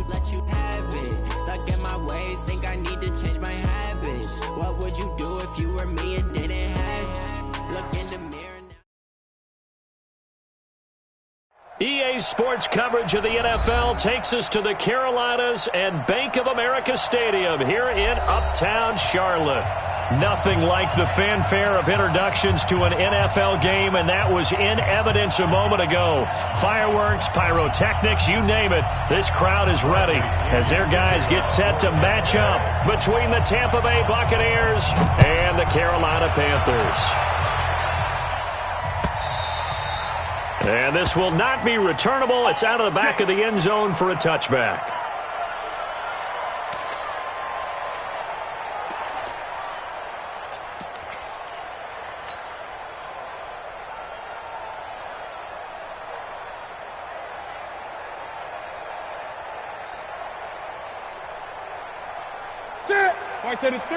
let you have it. Stuck in my ways, think I need to change my habits. What would you do if you were me and didn't have? Look in the mirror now. EA Sports coverage of the NFL takes us to the Carolinas and Bank of America Stadium here in Uptown Charlotte. Nothing like the fanfare of introductions to an NFL game, and that was in evidence a moment ago. Fireworks, pyrotechnics, you name it. This crowd is ready as their guys get set to match up between the Tampa Bay Buccaneers and the Carolina Panthers. And this will not be returnable. It's out of the back of the end zone for a touchback. Right to the 3.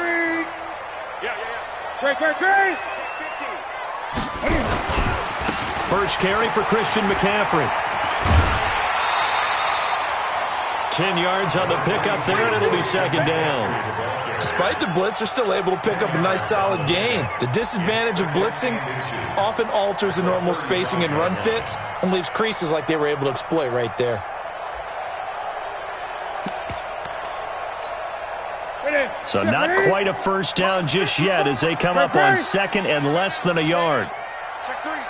Great. First carry for Christian McCaffrey. 10 yards on the pickup there, and it'll be second down. Despite the blitz, they're still able to pick up a nice solid gain. The disadvantage of blitzing often alters the normal spacing and run fits and leaves creases like they were able to exploit right there. So not quite a first down just yet as they come up on second and less than a yard. Check three.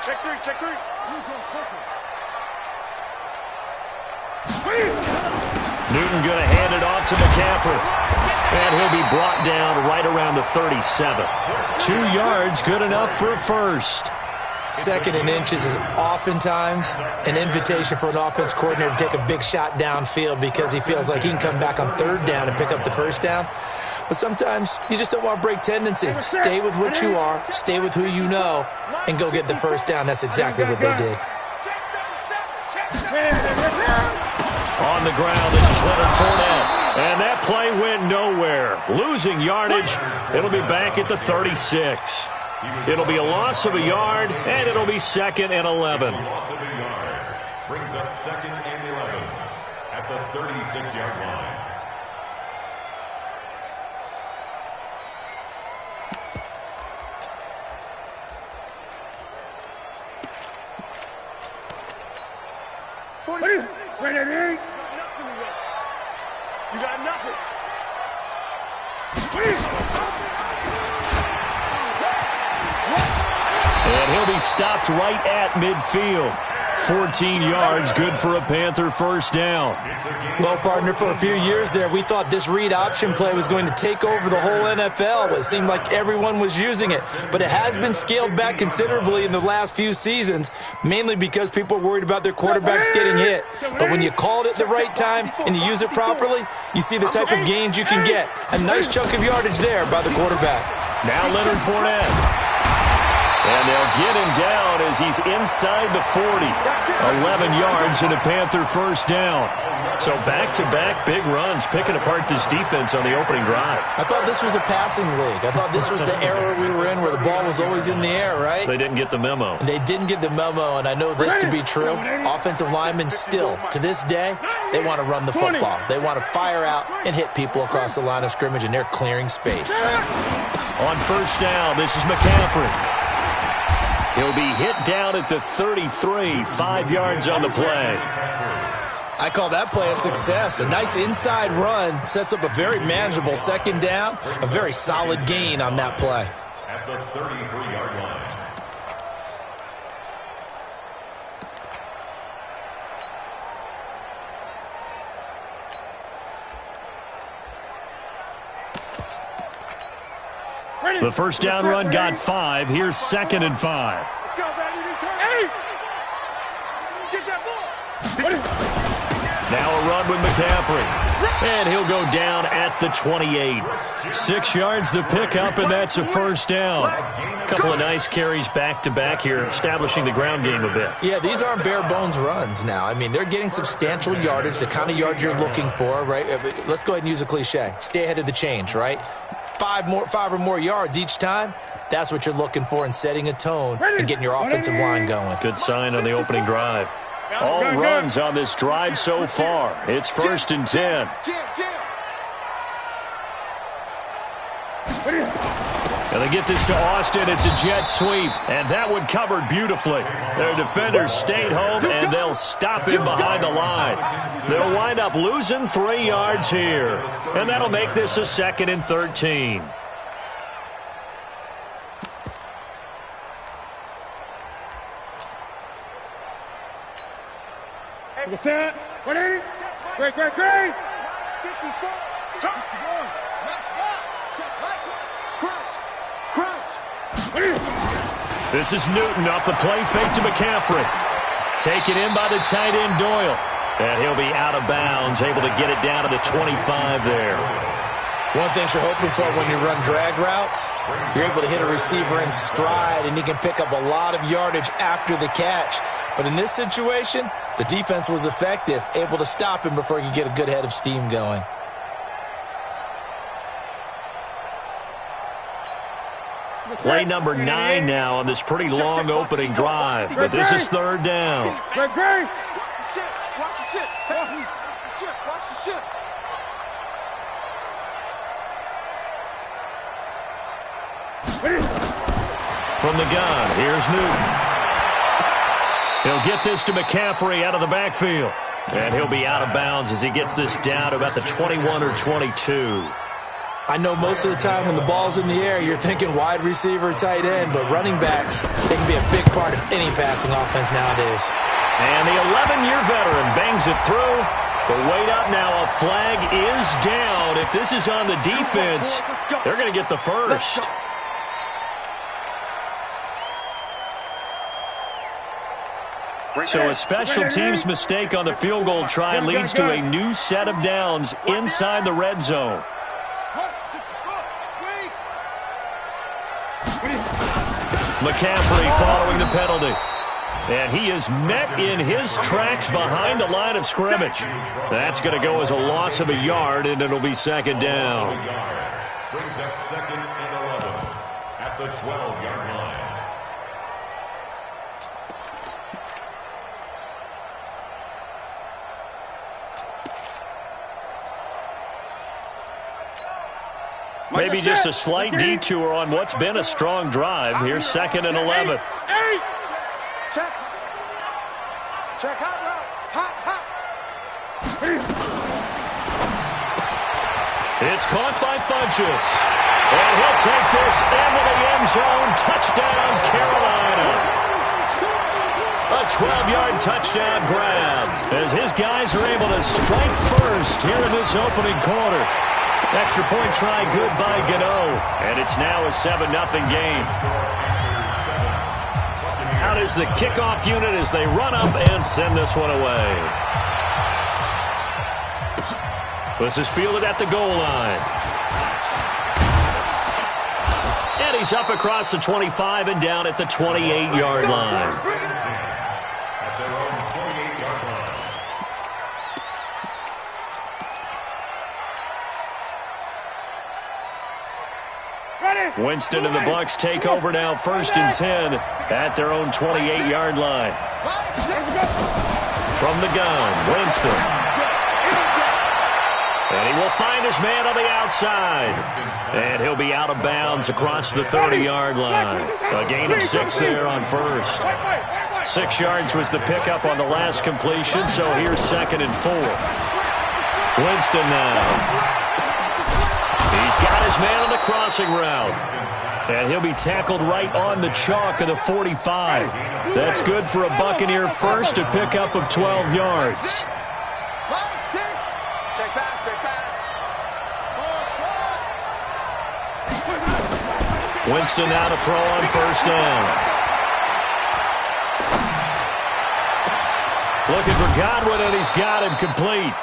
Newton going to hand it off to McCaffrey. And he'll be brought down right around the 37. 2 yards, good enough for a first. Second and inches is oftentimes an invitation for an offense coordinator to take a big shot downfield because he feels like he can come back on third down and pick up the first down. But sometimes you just don't want to break tendency. Stay with what you are, stay with who you know, and go get the first down. That's exactly what they did. On the ground, this is Leonard Fournette. And that play went nowhere. Losing yardage. It'll be back at the 36. It'll be a loss of a yard, and it'll be second and 11. Loss of a yard brings up second and 11 at the 36-yard line. Ready? You got nothing. And he'll be stopped right at midfield. 14 yards, good for a Panther first down. Well, partner, for a few years there, we thought this read option play was going to take over the whole NFL. It seemed like everyone was using it. But it has been scaled back considerably in the last few seasons, mainly because people are worried about their quarterbacks getting hit. But when you call it at the right time and you use it properly, you see the type of gains you can get. A nice chunk of yardage there by the quarterback. Now Leonard Fournette. And they'll get him down as he's inside the 40. 11 yards and a Panther first down. So back-to-back big runs, picking apart this defense on the opening drive. I thought this was a passing league. I thought this was the era we were in where the ball was always in the air, right? They didn't get the memo. They didn't get the memo, and I know this to be true. Offensive linemen still, to this day, they want to run the football. They want to fire out and hit people across the line of scrimmage, and they're clearing space. On first down, this is McCaffrey. He'll be hit down at the 33, 5 yards on the play. I call that play a success. A nice inside run sets up a very manageable second down, a very solid gain on that play. At the 33-yard line. The first down run got 5. Here's second and 5. Let's go, baby. Hey! Get that ball! Now a run with McCaffrey. And he'll go down at the 28. 6 yards the pickup, and that's a first down. A couple of nice carries back-to-back here, establishing the ground game a bit. Yeah, these aren't bare-bones runs now. I mean, they're getting substantial yardage, the kind of yards you're looking for, right? Let's go ahead and use a cliche. Stay ahead of the change, right? 5 or more yards each time. That's what you're looking for in setting a tone and getting your offensive line going. Good sign on the opening drive. all runs on this drive so far. It's 1st and 10. And they get this to Austin. It's a jet sweep, and that one covered beautifully. Their defenders stayed home, and they'll stop him behind the line. They'll wind up losing 3 yards here, and that'll make this a 2nd and 13. Great. This is Newton off the play fake to McCaffrey. Taken in by the tight end Doyle. And he'll be out of bounds, able to get it down to the 25 there. One thing you're hoping for when you run drag routes, you're able to hit a receiver in stride, and he can pick up a lot of yardage after the catch. But in this situation, the defense was effective, able to stop him before he could get a good head of steam going. Play number 9 now on this pretty long opening drive. But this is 3rd down. Watch the shit. From the gun, here's Newton. He'll get this to McCaffrey out of the backfield. And he'll be out of bounds as he gets this down to about the 21 or 22. I know most of the time when the ball's in the air, you're thinking wide receiver, tight end, but running backs, they can be a big part of any passing offense nowadays. And the 11-year veteran bangs it through. But wait up now, a flag is down. If this is on the defense, they're going to get the first. So a special teams mistake on the field goal try leads to a new set of downs inside the red zone. McCaffrey following the penalty. And he is met in his tracks behind the line of scrimmage. That's going to go as a loss of a yard, and it'll be 2nd down. Brings up 2nd and 11 at the 12-yard line. Maybe just a slight detour on what's been a strong drive. Here's 2nd and 11. Check hot route. Hot. It's caught by Funches. And he'll take this into the end zone. Touchdown, Carolina. A 12-yard touchdown grab as his guys are able to strike first here in this opening quarter. Extra point try good by Gano. And it's now a 7-0 game. Out is the kickoff unit as they run up and send this one away. This is fielded at the goal line. And he's up across the 25 and down at the 28-yard line. Winston and the Bucs take over now, 1st and 10 at their own 28-yard line. From the gun, Winston. And he will find his man on the outside. And he'll be out of bounds across the 30-yard line. A gain of 6 there on 1st. 6 yards was the pickup on the last completion, so here's 2nd and 4. Winston now. He's got his man on the crossing route. And he'll be tackled right on the chalk of the 45. That's good for a Buccaneer first, a pickup of 12 yards. Winston now to throw on 1st down. Looking for Godwin, and he's got him complete.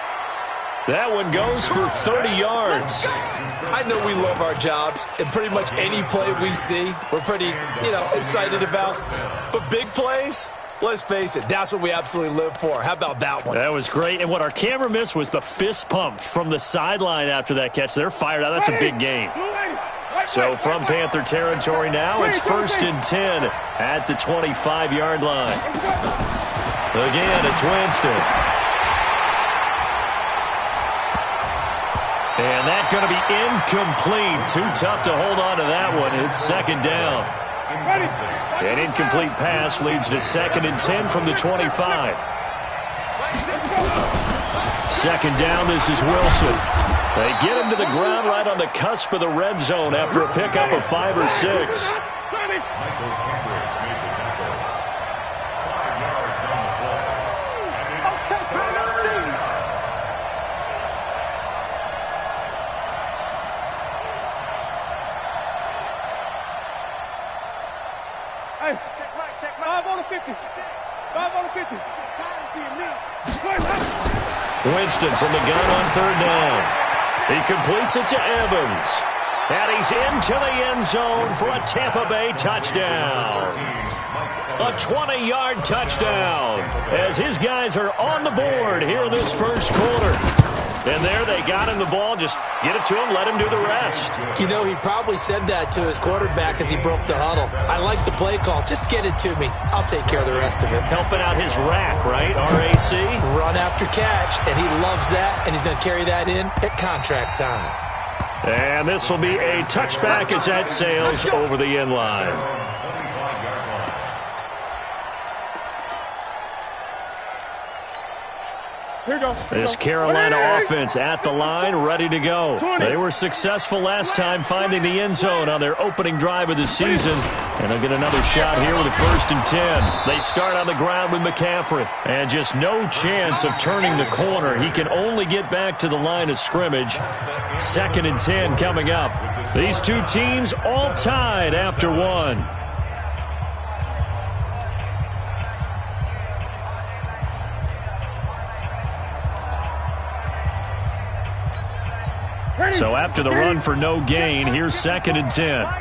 That one goes for 30 yards. I know we love our jobs, and pretty much any play we see, we're pretty, excited about. But big plays, let's face it, that's what we absolutely live for. How about that one? That was great. And what our camera missed was the fist pump from the sideline after that catch. They're fired out. That's a big game. So from Panther territory now, it's 1st and 10 at the 25-yard line. Again, it's Winston. And that's going to be incomplete. Too tough to hold on to that one. It's second down. An incomplete pass leads to 2nd and 10 from the 25. Second down, this is Wilson. They get him to the ground right on the cusp of the red zone after a pickup of 5 or 6. Hey, check right. 5 on the 50. 5 on the 50. Winston from the gun on 3rd down. He completes it to Evans. And he's into the end zone for a Tampa Bay touchdown. A 20-yard touchdown as his guys are on the board here in this first quarter. And there they got him the ball. Just get it to him, let him do the rest. You know, he probably said that to his quarterback as he broke the huddle. I like the play call. Just get it to me. I'll take care of the rest of it. Helping out his rack, right? RAC? Run after catch, and he loves that, and he's going to carry that in at contract time. And this will be a touchback as that sails over the end line. This Carolina offense at the line, ready to go. They were successful last time finding the end zone on their opening drive of the season. And they'll get another shot here with a 1st and 10. They start on the ground with McCaffrey. And just no chance of turning the corner. He can only get back to the line of scrimmage. 2nd and 10 coming up. These two teams all tied after 1. So after the run for no gain, here's 2nd and 10. I'm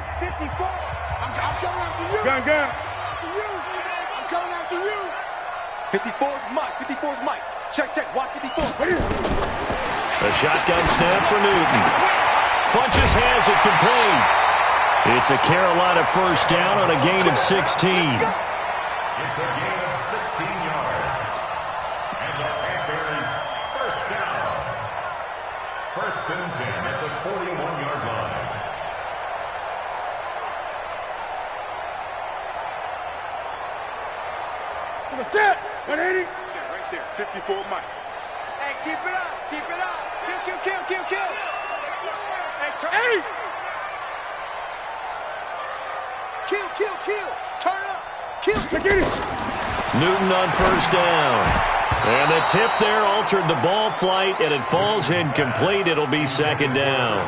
coming after you. Gun. I'm coming after you. 54's Mike. 54's Mike. Check. Watch 54. A shotgun snap for Newton. Funches has it complete. It's a Carolina 1st down on a gain of 16. It's a gain of 16 yards. And the Panthers 1st down. 1st and 10 at the 41-yard line. Set. 180. Right there. 54 Mike. Hey, keep it up. Kill. Hey, kill. Turn up. Kill. Get it. Newton on 1st down. And the tip there altered the ball flight, and it falls incomplete. It'll be 2nd down.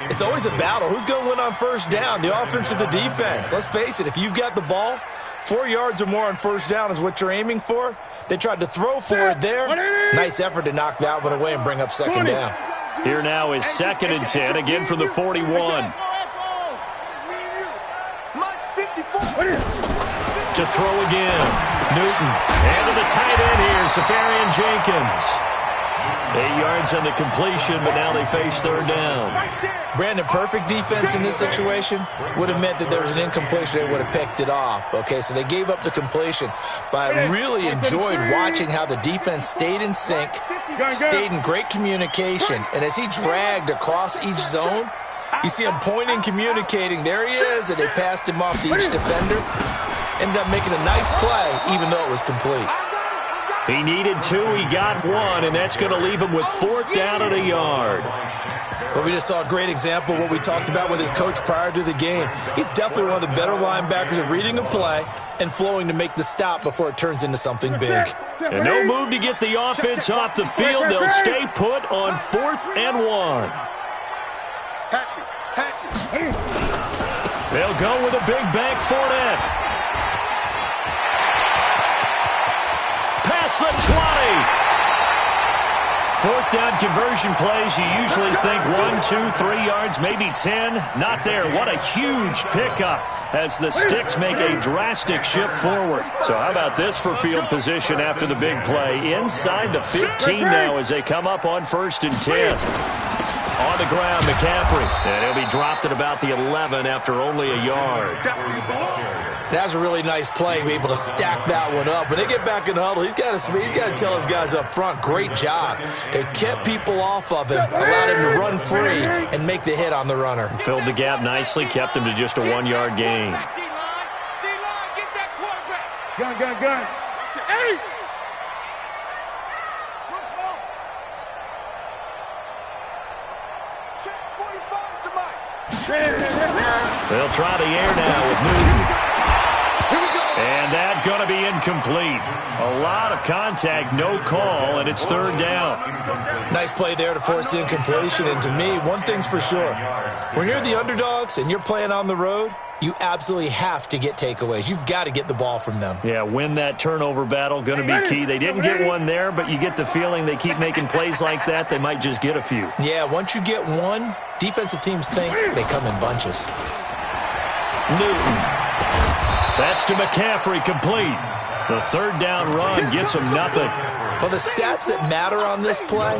It's always a battle. Who's going to win on 1st down, the offense or the defense? Let's face it, if you've got the ball, 4 yards or more on 1st down is what you're aiming for. They tried to throw for it there. Nice effort to knock that one away and bring up 2nd down. Here now is 2nd and 10, again from the 41. To throw again. Newton. And to the tight end here, Safarian Jenkins. 8 yards on the completion, but now they face 3rd down. Brandon, perfect defense in this situation would have meant that there was an incompletion. They would have picked it off. Okay, so they gave up the completion. But I really enjoyed watching how the defense stayed in sync, stayed in great communication. And as he dragged across each zone, you see him pointing, communicating. There he is, and they passed him off to each defender. Ended up making a nice play, even though it was complete. He needed 2, he got 1, and that's going to leave him with 4th down and a yard. But we just saw a great example of what we talked about with his coach prior to the game. He's definitely one of the better linebackers at reading a play and flowing to make the stop before it turns into something big. And no move to get the offense off the field. They'll stay put on 4th and 1. They'll go with a big bank Fournette. Past the 20. 4th down conversion plays, you usually think 1, 2, 3 yards, maybe 10. Not there. What a huge pickup as the Sticks make a drastic shift forward. So how about this for field position after the big play? Inside the 15 now as they come up on 1st and 10. On the ground, McCaffrey. And he'll be dropped at about the 11 after only a yard. That was a really nice play, be able to stack that one up. When they get back in the huddle, he's got to tell his guys up front, great job. They kept people off of him, allowed him to run free and make the hit on the runner. Filled the gap nicely, kept him to just a 1-yard gain. Gun. Hey! They'll try the air now with Newton. And that's going to be incomplete. A lot of contact, no call, and it's third down. Nice play there to force the incompletion. And to me, one thing's for sure. When you're the underdogs and you're playing on the road, you absolutely have to get takeaways. You've got to get the ball from them. Yeah, win that turnover battle, going to be key. They didn't get one there, but you get the feeling they keep making plays like that, they might just get a few. Yeah, once you get one, defensive teams think they come in bunches. Newton. That's to McCaffrey, complete. The third down run gets him nothing. Well, the stats that matter on this play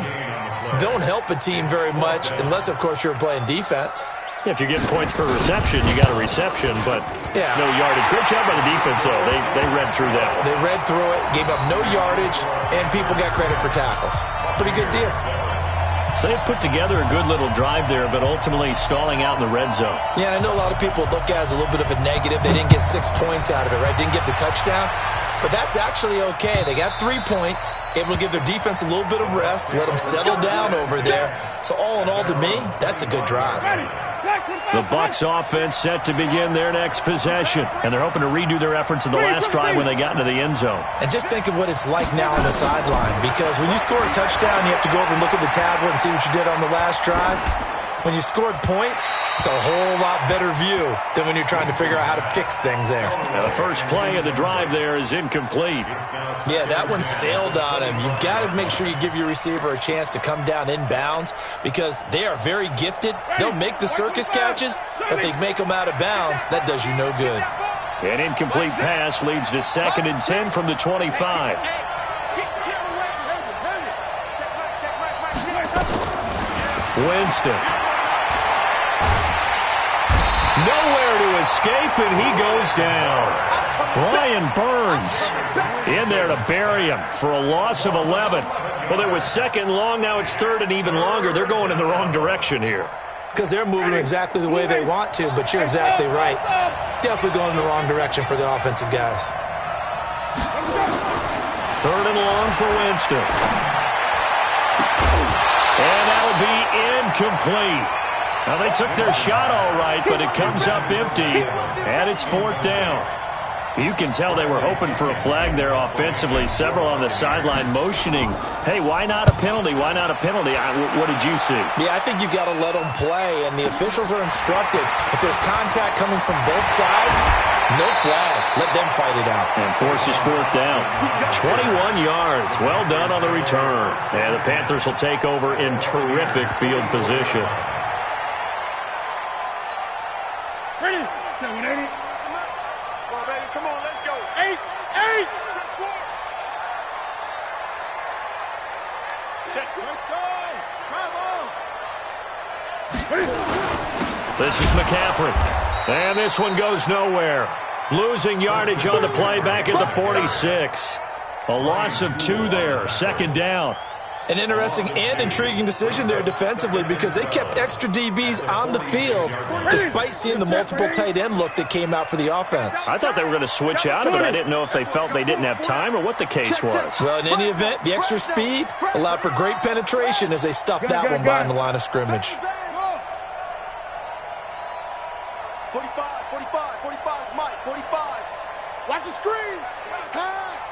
don't help a team very much unless, of course, you're playing defense. Yeah, if you're getting points per reception, you got a reception, but no yardage. Great job by the defense, though. They read through that one. They read through it, gave up no yardage, and people got credit for tackles. Pretty good deal. So they've put together a good little drive there, but ultimately stalling out in the red zone. Yeah, I know a lot of people look at it as a little bit of a negative. They didn't get 6 points out of it, right? Didn't get the touchdown. But that's actually okay. They got 3 points, able to give their defense a little bit of rest, let them settle down over there. So all in all, to me, that's a good drive. The Bucs offense set to begin their next possession, and they're hoping to redo their efforts in the last drive when they got into the end zone. And just think of what it's like now on the sideline, because when you score a touchdown, you have to go over and look at the tablet and see what you did on the last drive. When you scored points, it's a whole lot better view than when you're trying to figure out how to fix things there. Now the first play of the drive there is incomplete. Yeah, that one sailed on him. You've got to make sure you give your receiver a chance to come down inbounds because they are very gifted. They'll make the circus catches, but they make them out of bounds. That does you no good. An incomplete pass leads to 2nd and 10 from the 25. Winston. Nowhere to escape, and he goes down. Brian Burns in there to bury him for a loss of 11. Well, there was 2nd and long. Now it's 3rd and even longer. They're going in the wrong direction here. Because they're moving exactly the way they want to, but you're exactly right. Definitely going in the wrong direction for the offensive guys. 3rd and long for Winston. And that'll be incomplete. Now, they took their shot all right, but it comes up empty, and it's 4th down. You can tell they were hoping for a flag there offensively. Several on the sideline motioning, hey, why not a penalty? Why not a penalty? What did you see? Yeah, I think you've got to let them play, and the officials are instructed. If there's contact coming from both sides, no flag. Let them fight it out. And forces 4th down. 21 yards. Well done on the return. And the Panthers will take over in terrific field position. Ready? 780. Come on, baby. Come on, let's go. 8. Check. Let's go. Come on. This is McCaffrey. And this one goes nowhere. Losing yardage on the play back at the 46. A loss of 2 there. 2nd down. An interesting and intriguing decision there defensively because they kept extra DBs on the field despite seeing the multiple tight end look that came out for the offense. I thought they were going to switch out of it. I didn't know if they felt they didn't have time or what the case was. Well, in any event, the extra speed allowed for great penetration as they stuffed that one behind the line of scrimmage. 45, Mike, 45. Watch the screen. Pass.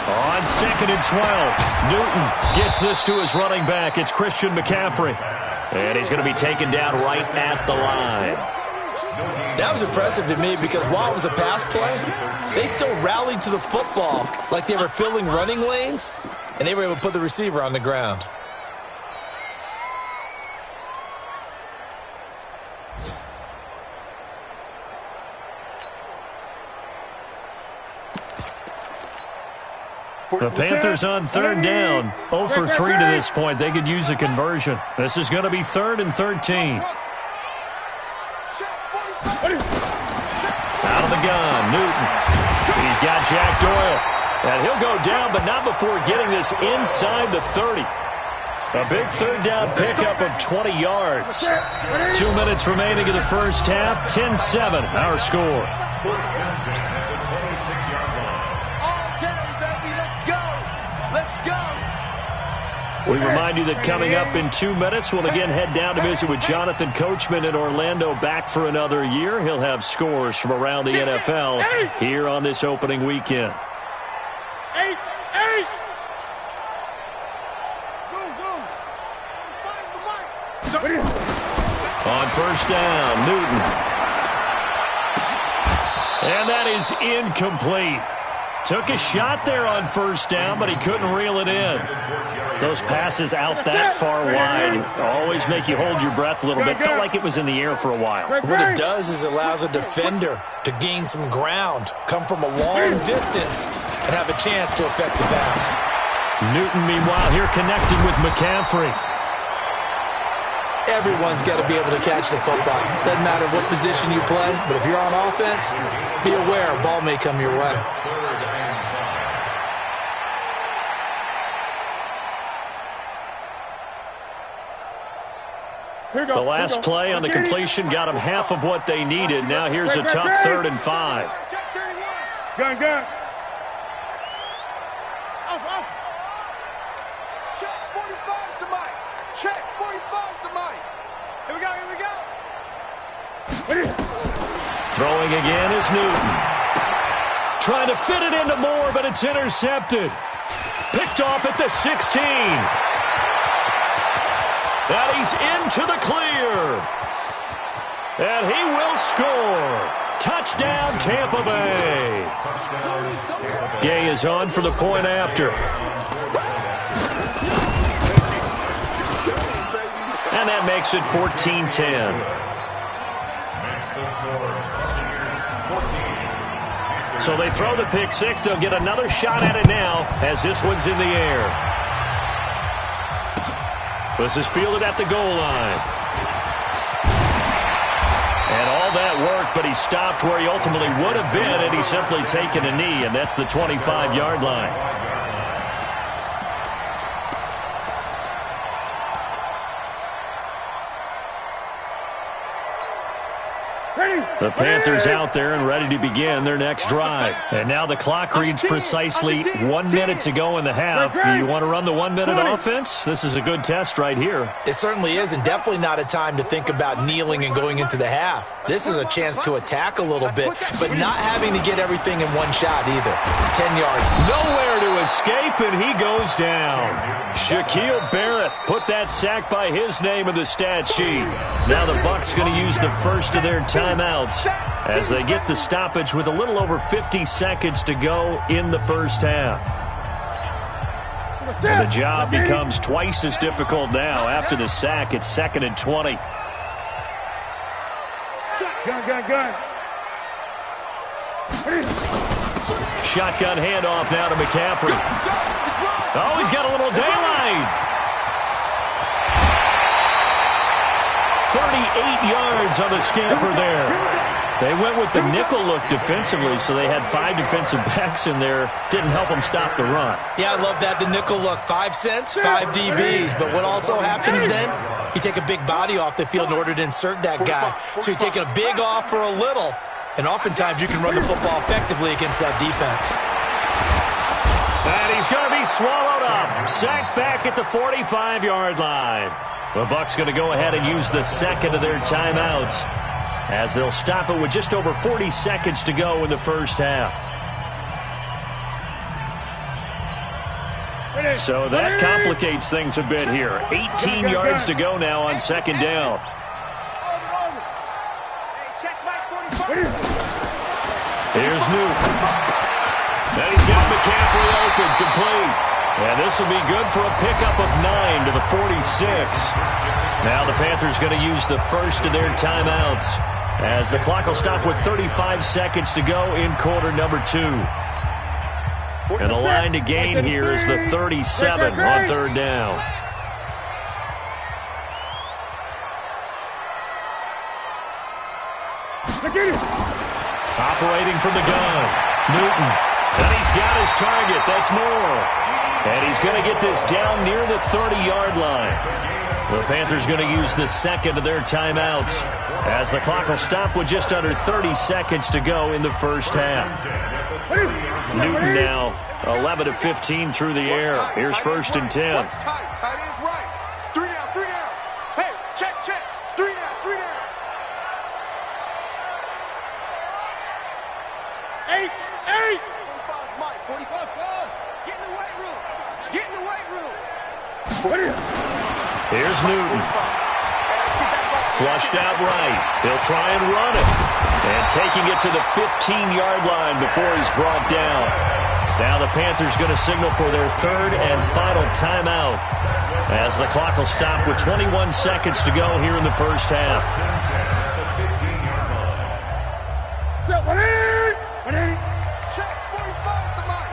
On 2nd and 12, Newton gets this to his running back. It's Christian McCaffrey. And he's going to be taken down right at the line. That was impressive to me because while it was a pass play, they still rallied to the football like they were filling running lanes, and they were able to put the receiver on the ground. The Panthers on 3rd down. 0 for 3 to this point. They could use a conversion. This is going to be 3rd and 13. He's got Jack Doyle. And he'll go down, but not before getting this inside the 30. A big third down pickup of 20 yards. 2 minutes remaining in the first half. 10-7, our score. We remind you that coming up in 2 minutes, we'll again head down to visit with Jonathan Coachman in Orlando, back for another year. He'll have scores from around the NFL here on this opening weekend. On first down, Newton. And that is incomplete. Took a shot there on first down, but he couldn't reel it in. Those passes out that far wide always make you hold your breath a little bit. Felt like it was in the air for a while. What it does is it allows a defender to gain some ground, come from a long distance, and have a chance to affect the pass. Newton, meanwhile, here connected with McCaffrey. Everyone's got to be able to catch the football. Doesn't matter what position you play, but if you're on offense, be aware a ball may come your way. The last play on the completion got them half of what they needed. Now here's a tough 3rd and 5. Gun. Off. Check 45 to Mike. Check 45 to Mike. Here we go. Throwing again is Newton. Trying to fit it into Moore, but it's intercepted. Picked off at the 16. And he's into the clear. And he will score. Touchdown, Tampa Bay. Gay is on for the point after. And that makes it 14-10. So they throw the pick six. They'll get another shot at it now as this one's in the air. This is fielded at the goal line. And all that work, but he stopped where he ultimately would have been, and he's simply taken a knee, and that's the 25-yard line. The Panthers out there and ready to begin their next drive. And now the clock reads precisely 1 minute to go in the half. You want to run the 1 minute offense? This is a good test right here. It certainly is, and definitely not a time to think about kneeling and going into the half. This is a chance to attack a little bit, but not having to get everything in one shot either. 10 yards. Nowhere to escape, and he goes down. Shaquille Barrett put that sack by his name in the stat sheet. Now the Bucs going to use the first of their timeouts as they get the stoppage with a little over 50 seconds to go in the first half. And the job becomes twice as difficult now. After the sack, it's 2nd and 20. Gun. Shotgun handoff now to McCaffrey. Oh, he's got a little daylight. 38 yards on the scamper there. They went with the nickel look defensively, so they had 5 defensive backs in there. Didn't help them stop the run. Yeah, I love that, the nickel look. 5 cents, 5 DBs. But what also happens then, you take a big body off the field in order to insert that guy. So you're taking a big off for a little. And oftentimes you can run the football effectively against that defense. And he's going to be swallowed up. Sacked back at the 45-yard line. The Bucs going to go ahead and use the second of their timeouts as they'll stop it with just over 40 seconds to go in the first half. So that complicates things a bit here. 18 yards to go now on second down. Here's Newton. And he's got McCaffrey open, complete. And this will be good for a pickup of 9 to the 46. Now the Panthers going to use the first of their timeouts as the clock will stop with 35 seconds to go in quarter number 2. And the line to gain here is the 37 on third down. Operating from the gun. Newton. And he's got his target. That's Moore. And he's going to get this down near the 30-yard line. The Panthers going to use the second of their timeouts as the clock will stop with just under 30 seconds to go in the first half. Newton now 11 of 15 through the air. Here's 1st and 10. Tight ends right. 3 down, 3 down. Hey, check. 3 down, 3 down. 8. 45 Mike, 45 guys. Get in the weight room. Get in the weight room. Here's Newton. Flushed out right. He'll try and run it. And taking it to the 15-yard line before he's brought down. Now the Panthers going to signal for their 3rd and final timeout as the clock will stop with 21 seconds to go here in the first half. Check 45 to Mike.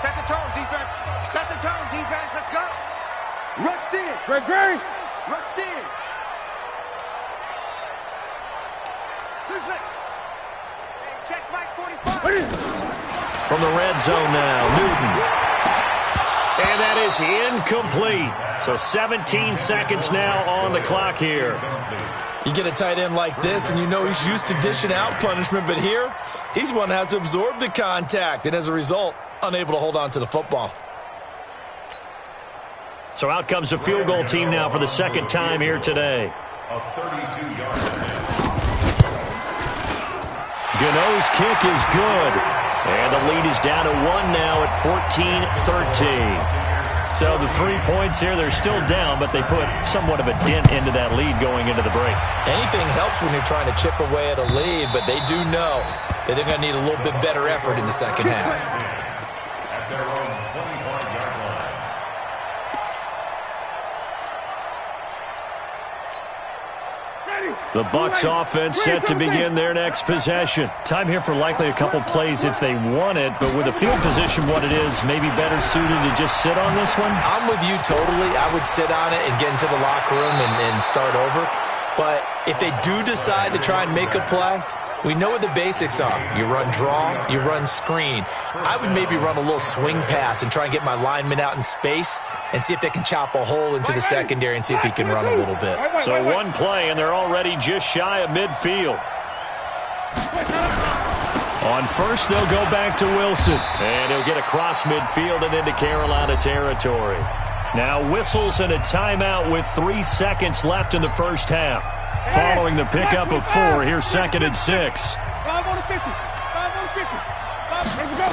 Set the tone, defense. Set the tone, defense. Let's go. Rush in. Great. Rush in. 2 seconds. Check Mike 45. From the red zone now, Newton. And that is incomplete. So 17 seconds now on the clock here. You get a tight end like this, and you know he's used to dishing out punishment, but here, he's one that has to absorb the contact, and as a result, unable to hold on to the football. So out comes a field goal team now for the second time here today. A 32-yard attempt. Gano's kick is good. And the lead is down to 1 now at 14-13. So the 3 points here, they're still down, but they put somewhat of a dent into that lead going into the break. Anything helps when you're trying to chip away at a lead, but they do know that they're going to need a little bit better effort in the second half. At their own 25-yard line. The Bucs offense set to begin their next possession. Time here for likely a couple plays if they want it, but with the field position what it is, maybe better suited to just sit on this one? I'm with you totally. I would sit on it and get into the locker room and start over. But if they do decide to try and make a play, we know what the basics are. You run draw, you run screen. I would maybe run a little swing pass and try and get my lineman out in space and see if they can chop a hole into the secondary and see if he can run a little bit. So one play, and they're already just shy of midfield. On first, they'll go back to Wilson. And he'll get across midfield and into Carolina territory. Now whistles and a timeout with 3 seconds left in the first half. Following the pickup of 4, here's 2nd and 6. 5 on the 50. 5 on the 50. Here we go.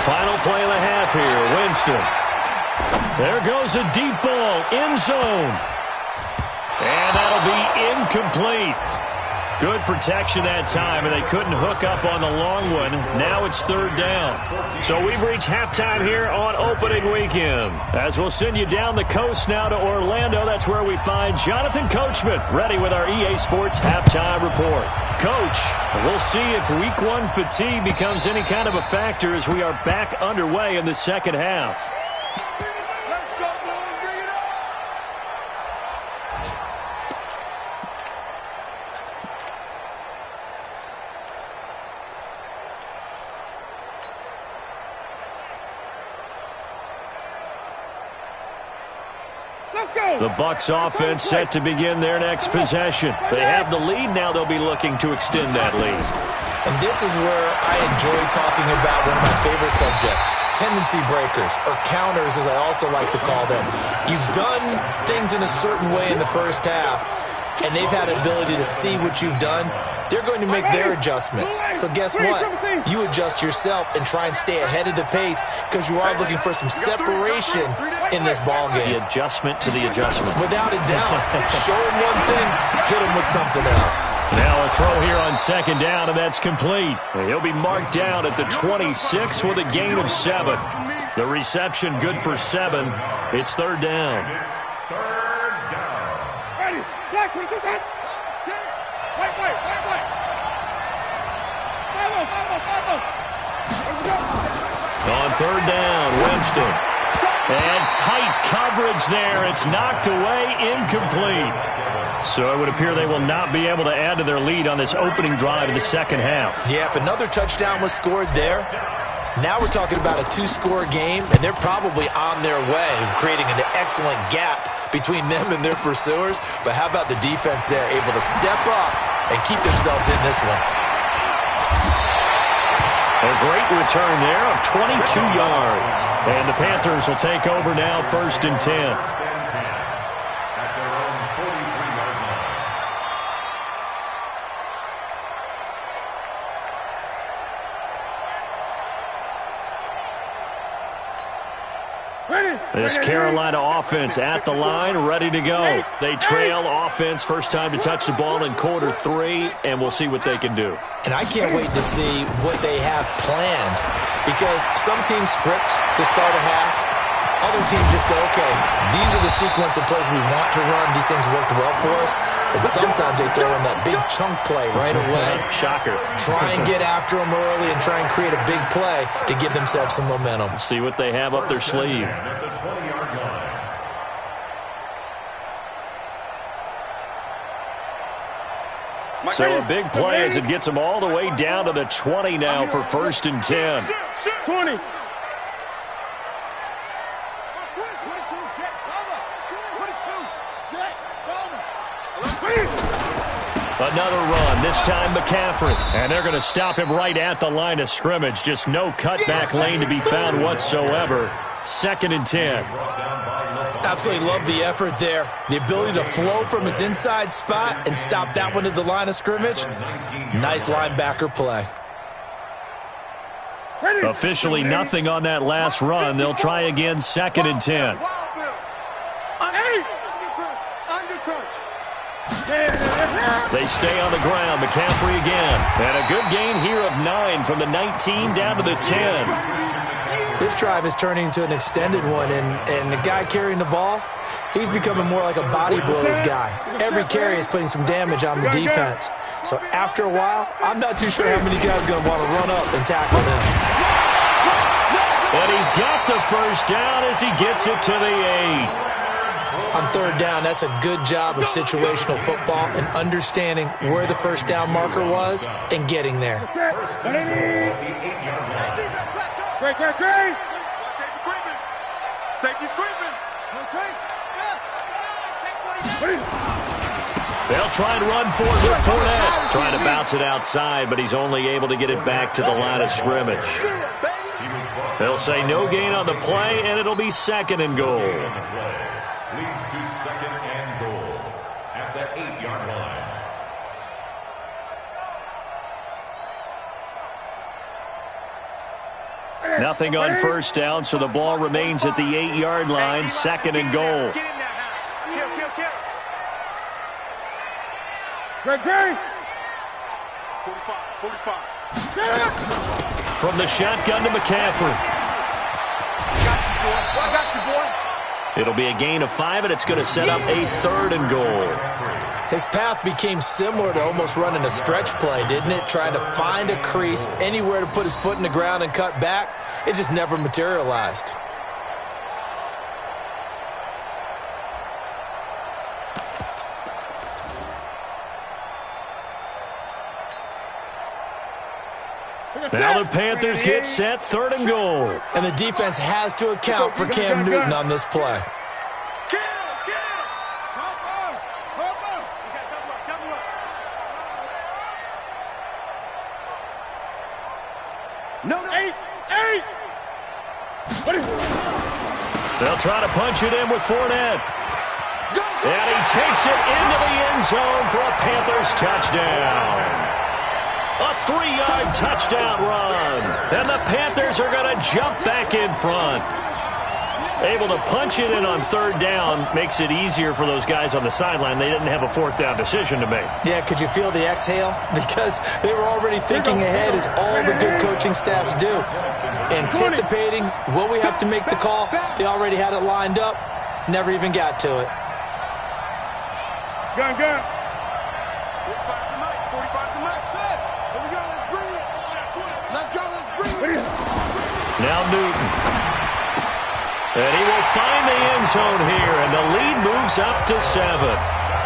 Final play of the half here, Winston. There goes a deep ball, end zone. And that'll be incomplete. Good protection that time, and they couldn't hook up on the long one. Now it's 3rd down. So we've reached halftime here on opening weekend. As we'll send you down the coast now to Orlando, that's where we find Jonathan Coachman, ready with our EA Sports Halftime Report. Coach, we'll see if Week 1 fatigue becomes any kind of a factor as we are back underway in the second half. Let's go, boys. Bring it on. The Bucs offense set to begin their next possession. They have the lead. Now they'll be looking to extend that lead. And this is where I enjoy talking about one of my favorite subjects, tendency breakers, or counters as I also like to call them. You've done things in a certain way in the first half, and they've had an ability to see what you've done. They're going to make their adjustments. So guess what? You adjust yourself and try and stay ahead of the pace because you are looking for some separation in this ball game. The adjustment to the adjustment. Without a doubt. Show him one thing, hit him with something else. Now a throw here on 2nd down, and that's complete. He'll be marked down at the 26 with a gain of 7. The reception good for 7. It's 3rd down. It's 3rd down. Ready. Black, what is that? 6. Wait. 5-0. On 3rd down, Winston. And tight coverage there. It's knocked away, incomplete. So it would appear they will not be able to add to their lead on this opening drive of the second half. Yeah, if another touchdown was scored there, now we're talking about a 2-score game, and they're probably on their way, creating an excellent gap between them and their pursuers. But how about the defense there, able to step up and keep themselves in this one? A great return there of 22 yards. And the Panthers will take over now, 1st and 10. This Carolina offense at the line, ready to go. They trail offense, first time to touch the ball in quarter 3, and we'll see what they can do. And I can't wait to see what they have planned, because some teams script to start a half. Other teams just go, okay, these are the sequence of plays we want to run. These things worked well for us. And sometimes they throw in that big chunk play right away. Shocker. Try and get after them early and try and create a big play to give themselves some momentum. See what they have up their sleeve. At the 20-yard line. So a big play as it gets them all the way down to the 20 now for 1st and 10. 20. Another run, this time McCaffrey. And they're going to stop him right at the line of scrimmage. Just no cutback lane to be found whatsoever. 2nd and 10. Absolutely love the effort there. The ability to flow from his inside spot and stop that one at the line of scrimmage. Nice linebacker play. Officially nothing on that last run. They'll try again, 2nd and 10. They stay on the ground. McCaffrey again. And a good gain here of 9 from the 19 down to the 10. This drive is turning into an extended one, and the guy carrying the ball, he's becoming more like a body blows guy. Every carry is putting some damage on the defense. So after a while, I'm not too sure how many guys are going to want to run up and tackle him. But he's got the first down as he gets it to the 8. On 3rd down, that's a good job of situational football and understanding where the first down marker was and getting there. Great. Safety's creeping. They'll try and run for it with Fournette. Trying to bounce it outside, but he's only able to get it back to the line of scrimmage. They'll say no gain on the play, and it'll be 2nd and goal. Leads to 2nd and goal at the 8-yard line. Nothing on first down, so the ball remains at the 8-yard line, 2nd and goal. Great. 45. From the shotgun to McCaffrey. I got you, boy. It'll be a gain of 5, and it's going to set up a 3rd and goal. His path became similar to almost running a stretch play, didn't it? Trying to find a crease, anywhere to put his foot in the ground and cut back. It just never materialized. Now the Panthers get set, 3rd and goal. And the defense has to account for Cam Newton on this play. No, 8. They'll try to punch it in with Fournette. And he takes it into the end zone for a Panthers touchdown. A 3-yard touchdown run. And the Panthers are going to jump back in front. Able to punch it in on 3rd down makes it easier for those guys on the sideline. They didn't have a 4th down decision to make. Yeah, could you feel the exhale? Because they were already thinking ahead, as all the good coaching staffs do. Anticipating, will we have to make the call? They already had it lined up. Never even got to it. Gun. 45 to Mike. Set. Here we go. Let's bring it. Let's bring it. Now Newton. And he will find the end zone here, and the lead moves up to 7.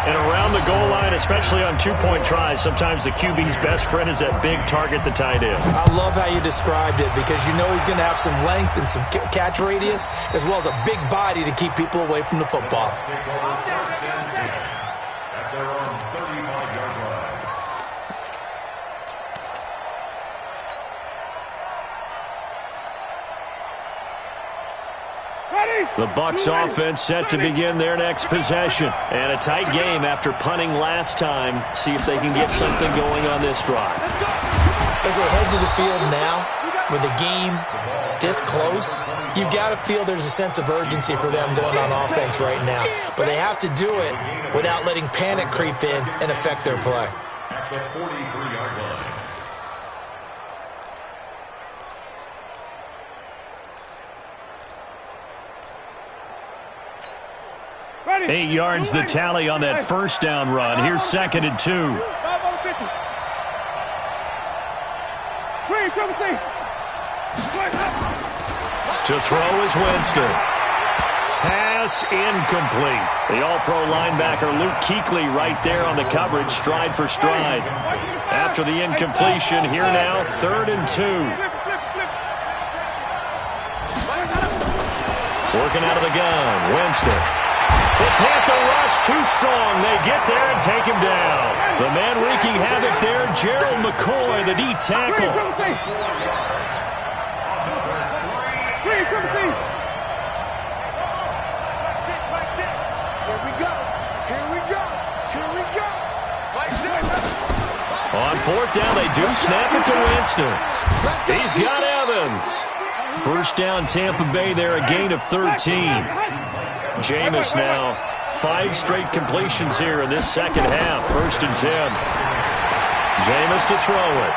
And around the goal line, especially on two-point tries, sometimes the QB's best friend is that big target, the tight end. I love how you described it because you know he's going to have some length and some catch radius as well as a big body to keep people away from the football. At their own 35-yard line. The Bucs offense set to begin their next possession. And a tight game after punting last time. See if they can get something going on this drive. As they head to the field now, with the game this close, you've got to feel there's a sense of urgency for them going on offense right now. But they have to do it without letting panic creep in and affect their play. At the 43-yard line. 8 yards the tally on that first down run. Here's 2nd and 2. To throw is Winston. Pass incomplete. The all-pro linebacker Luke Kuechly right there on the coverage, stride for stride. After the incompletion, here now, 3rd and 2. Working out of the gun, Winston. The Panther rush too strong. They get there and take him down. The man wreaking havoc there, Gerald McCoy, the D tackle. On 4th down, they do snap it to Winston. He's got Evans. First down, Tampa Bay there, a gain of 13. Jameis now, 5 straight completions here in this second half. 1st and 10. Jameis to throw it.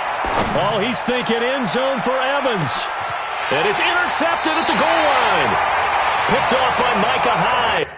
Oh, he's thinking end zone for Evans. And it's intercepted at the goal line. Picked off by Micah Hyde.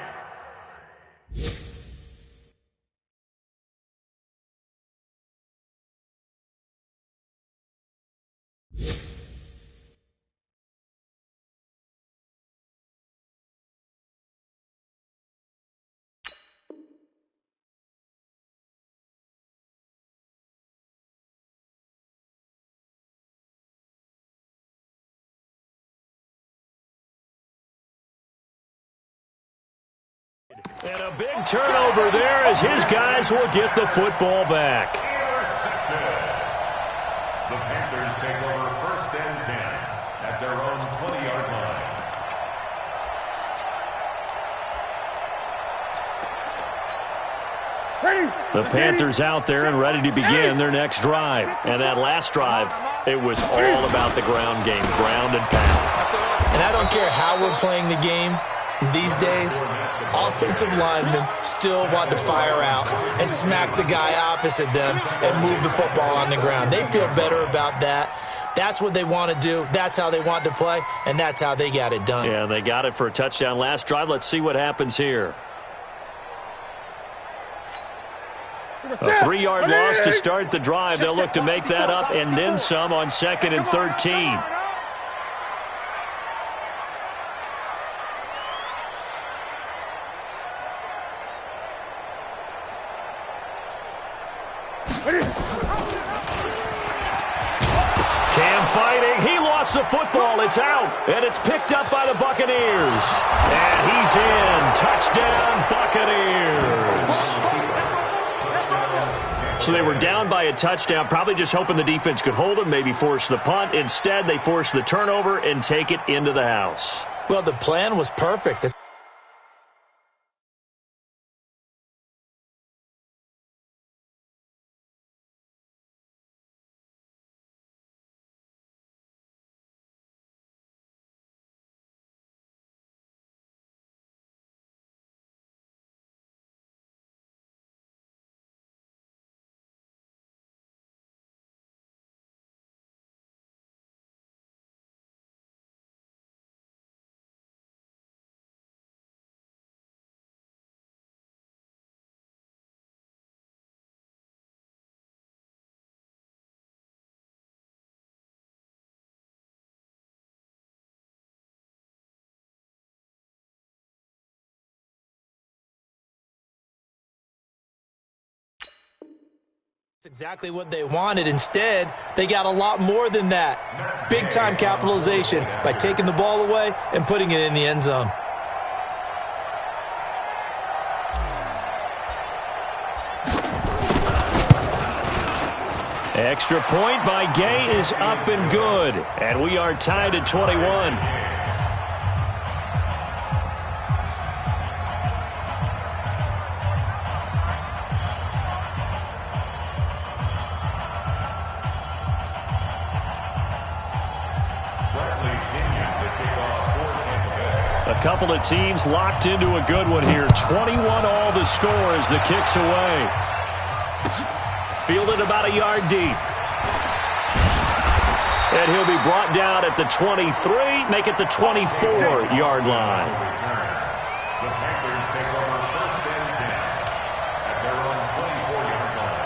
And a big turnover there as his guys will get the football back. Intercepted. The Panthers take over 1st and 10 at their own 20-yard line. The Panthers out there and ready to begin their next drive. And that last drive, it was all about the ground game, ground and pound. And I don't care how we're playing the game. These days, offensive linemen still want to fire out and smack the guy opposite them and move the football on the ground. They feel better about that. That's what they want to do. That's how they want to play, and that's how they got it done. Yeah, they got it for a touchdown last drive. Let's see what happens here. A 3-yard loss to start the drive. They'll look to make that up and then some on 2nd and 13. Cam fighting. He lost the football. It's out. And it's picked up by the Buccaneers. And he's in. Touchdown, Buccaneers. So they were down by a touchdown, probably just hoping the defense could hold them, maybe force the punt. Instead, they force the turnover and take it into the house. Well, the plan was perfect. Exactly what they wanted. Instead, they got a lot more than that. Big-time capitalization by taking the ball away and putting it in the end zone. Extra point by Gay is up and good, and we are tied at 21. A couple of teams locked into a good one here. 21 all the score as the kick's away. Fielded about a yard deep. And he'll be brought down at the 23, make it the 24-yard line. The Panthers take over first and 10 at their own 24-yard line.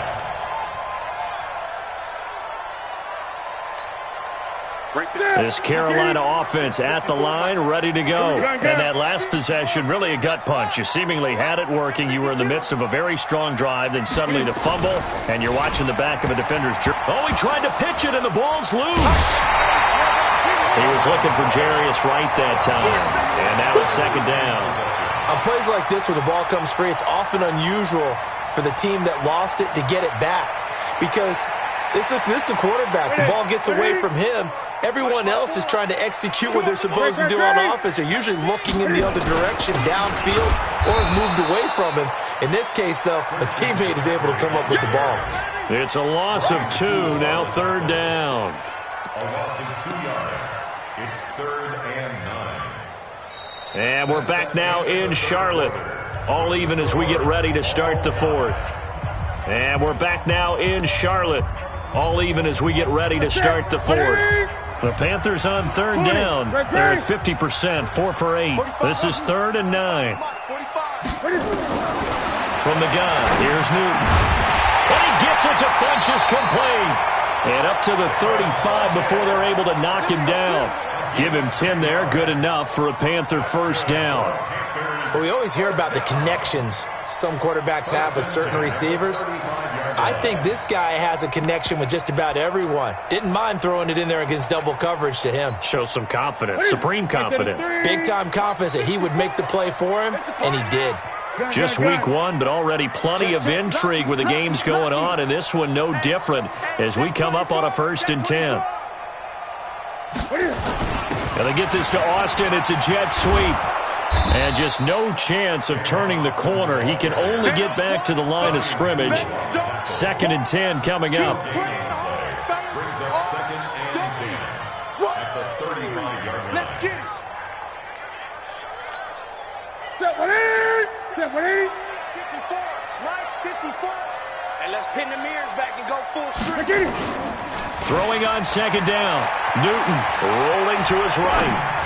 This Carolina offense at the line, ready to go. And that last possession, really a gut punch. You seemingly had it working. You were in the midst of a very strong drive, then suddenly the fumble, and you're watching the back of a defender's jersey. Oh, he tried to pitch it, and the ball's loose. He was looking for Jarius Wright that time. And now it's second down. On plays like this where the ball comes free, it's often unusual for the team that lost it to get it back. Because this is a quarterback. The ball gets away from him. Everyone else is trying to execute what they're supposed to do on offense. They're usually looking in the other direction, downfield, or moved away from him. In this case, though, a teammate is able to come up with the ball. It's a loss of 2, now third down. A loss of 2 yards. It's 3rd and 9. And we're back now in Charlotte. All even as we get ready to start the 4th. And we're back now in Charlotte. All even as we get ready to start the 4th. The Panthers on third down. They're at 50%, 4 for 8. This is 3rd and 9. From the gun, here's Newton. And he gets it to Funchess complete. And up to the 35 before they're able to knock him down. Give him 10 there, good enough for a Panther first down. Well, we always hear about the connections some quarterbacks have with certain receivers. I think this guy has a connection with just about everyone. Didn't mind throwing it in there against double coverage to him. Shows some confidence, supreme confidence. Big-time confidence that he would make the play for him, and he did. Just week 1, but already plenty of intrigue with the games going on, and this one no different as we come up on a 1st and 10. And they get this to Austin. It's a jet sweep. And just no chance of turning the corner. He can only get back to the line of scrimmage. 2nd and 10 coming up. Brings up 2nd and 10 at the 35-yard line. Let's get it. Step 180. Step 180. 54. Right, 54. And let's pin the mirrors back and go full strength. Get it. Throwing on 2nd down. Newton rolling to his right.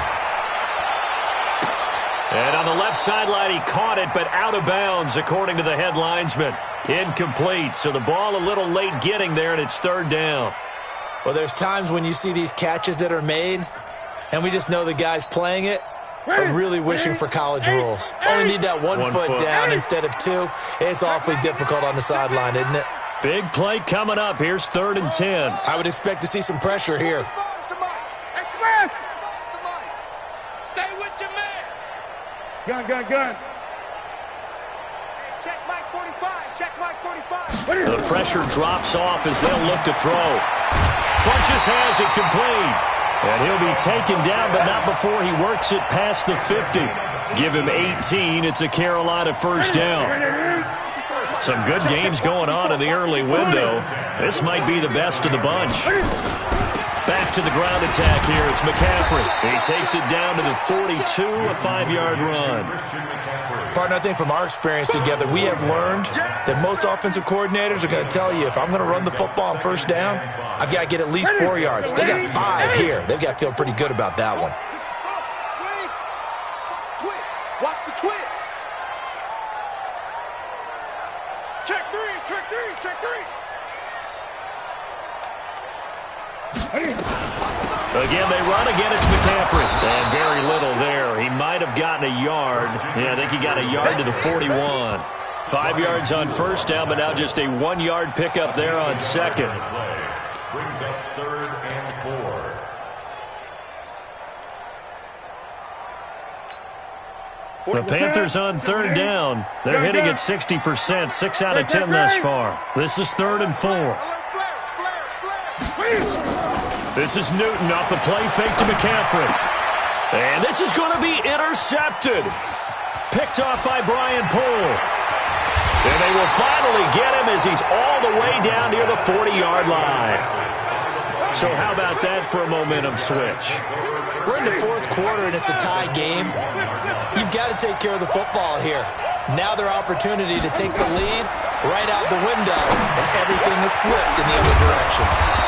And on the left sideline, he caught it, but out of bounds, according to the head linesman. Incomplete, so the ball a little late getting there, and it's 3rd down. Well, there's times when you see these catches that are made, and we just know the guys playing it are really wishing for college rules. Only need that one foot down instead of 2. It's awfully difficult on the sideline, isn't it? Big play coming up. Here's 3rd and 10. I would expect to see some pressure here. Stay with your man. Gun. Check Mike 45. Check Mike 45. The pressure drops off as they'll look to throw. Funchess has it complete. And he'll be taken down, but not before he works it past the 50. Give him 18. It's a Carolina first down. Some good games going on in the early window. This might be the best of the bunch. Back to the ground attack here. It's McCaffrey. He takes it down to the 42, a 5-yard run. Partner, I think from our experience together, we have learned that most offensive coordinators are going to tell you, if I'm going to run the football on first down, I've got to get at least 4 yards. They got 5 here. They've got to feel pretty good about that one. Watch the twist. Check 3. Again, they run. Again, it's McCaffrey. And very little there. He might have gotten a yard. Yeah, I think he got a yard to the 41. 5 yards on first down, but now just a 1-yard pickup there on second. Brings up 3rd and 4. The Panthers on 3rd down. They're hitting at 60%, 6 out of 10 thus far. This is 3rd and 4. This is Newton off the play fake to McCaffrey. And this is going to be intercepted. Picked off by Brian Poole. And they will finally get him as he's all the way down near the 40-yard line. So how about that for a momentum switch? We're in the 4th quarter, and it's a tie game. You've got to take care of the football here. Now their opportunity to take the lead right out the window, and everything is flipped in the other direction.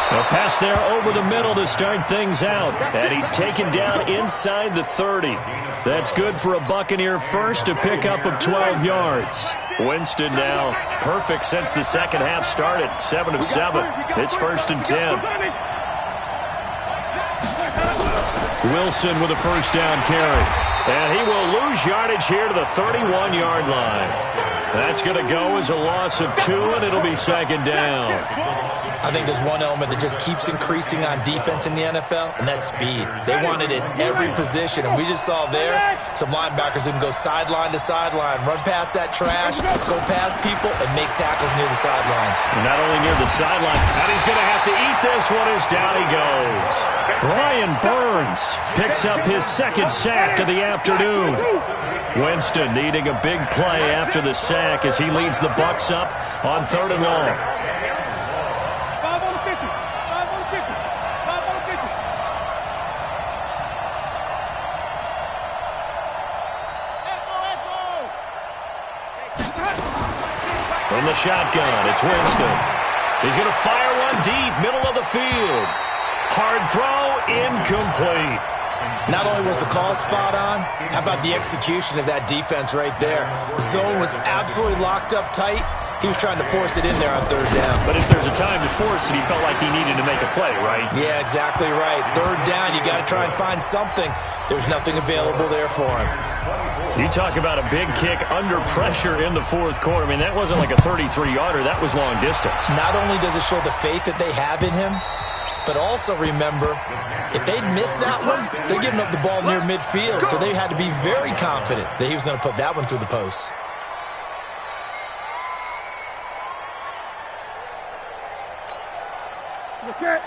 A pass there over the middle to start things out, and he's taken down inside the 30. That's good for a Buccaneer first, a pickup of 12 yards. Winston now perfect since the second half started, 7 of 7. It's 1st and 10. Wilson with a first down carry. And he will lose yardage here to the 31-yard line. That's going to go as a loss of 2, and it'll be 2nd down. I think there's one element that just keeps increasing on defense in the NFL, and that's speed. They want it at every position, and we just saw there some linebackers who can go sideline to sideline, run past that trash, go past people, and make tackles near the sidelines. And not only near the sideline, and he's going to have to eat this one as down he goes. Brian Burns picks up his 2nd sack of the afternoon. Winston needing a big play after the sack as he leads the Bucs up on 3rd and long. From the shotgun, it's Winston. He's going to fire one deep, middle of the field. Hard throw, incomplete. Not only was the call spot on, how about the execution of that defense right there? The zone was absolutely locked up tight. He was trying to force it in there on 3rd down. But if there's a time to force it, he felt like he needed to make a play, right? Yeah, exactly right. 3rd down, you got to try and find something. There's nothing available there for him. You talk about a big kick under pressure in the 4th quarter. I mean, that wasn't like a 33-yarder. That was long distance. Not only does it show the faith that they have in him, but also remember, if they'd missed that one, they're giving up the ball near midfield, so they had to be very confident that he was going to put that one through the post.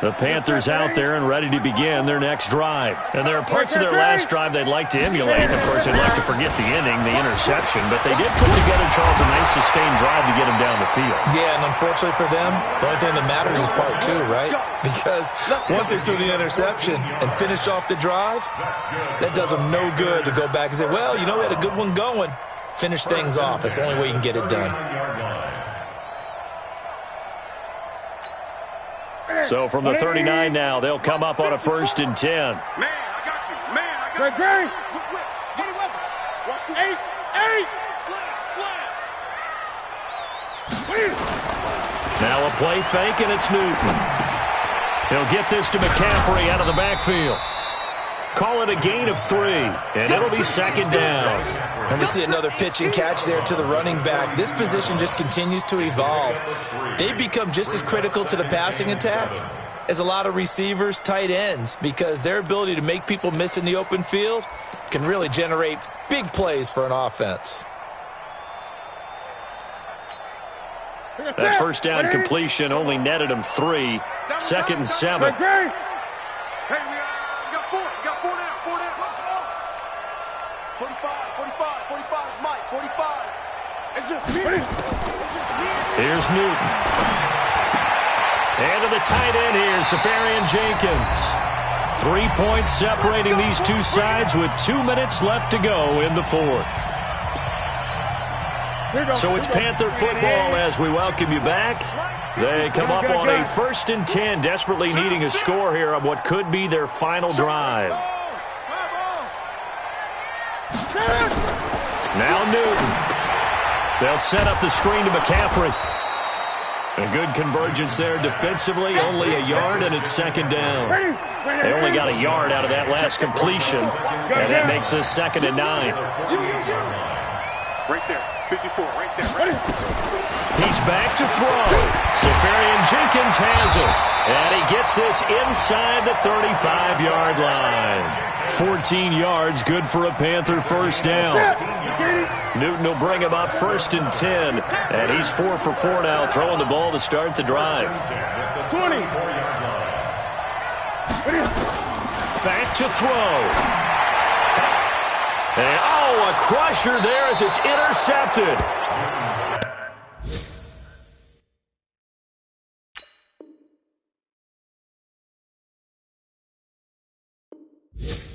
The Panthers out there and ready to begin their next drive. And there are parts of their last drive they'd like to emulate. Of course, they'd like to forget the inning, the interception, but they did put together, Charles, a nice sustained drive to get them down the field. Yeah, and unfortunately for them, the only thing that matters is part 2, right? Because once they threw the interception and finished off the drive, that does them no good to go back and say, well, you know, we had a good one going. Finish things off. That's the only way you can get it done. So from the 39 now, they'll come up on a 1st and 10. Man, I got you. Man, I got you. Whip. Get it weapon. Watch the 8. Slam. Now a play fake, and it's Newton. He'll get this to McCaffrey out of the backfield. Call it a gain of 3, and it'll be 2nd down. And we see another pitch and catch there to the running back. This position just continues to evolve. They become just as critical to the passing attack as a lot of receivers, tight ends, because their ability to make people miss in the open field can really generate big plays for an offense. That first down completion only netted him 3. 2nd and 7. Hey, we got 4. We got 4 down. 4 down. Let's go. 45, Mike. 45. It's just me. Here's Newton. And to the tight end here, Safarian Jenkins. 3 points separating these two sides with 2 minutes left to go in the 4th. So it's Panther football as we welcome you back. They come up on a 1st and 10, desperately needing a score here on what could be their final drive. Now Newton. They'll set up the screen to McCaffrey. A good convergence there defensively, only a yard, and it's 2nd down. They only got a yard out of that last completion, and that makes this 2nd and 9. Right there. 54, right there. Ready? He's back to throw. Safarian Jenkins has it. And he gets this inside the 35-yard line. 14 yards, good for a Panther first down. Newton will bring him up 1st and 10. And he's 4 for 4 now, throwing the ball to start the drive. 20. Back to throw. And, oh, a crusher there as it's intercepted. Yeah.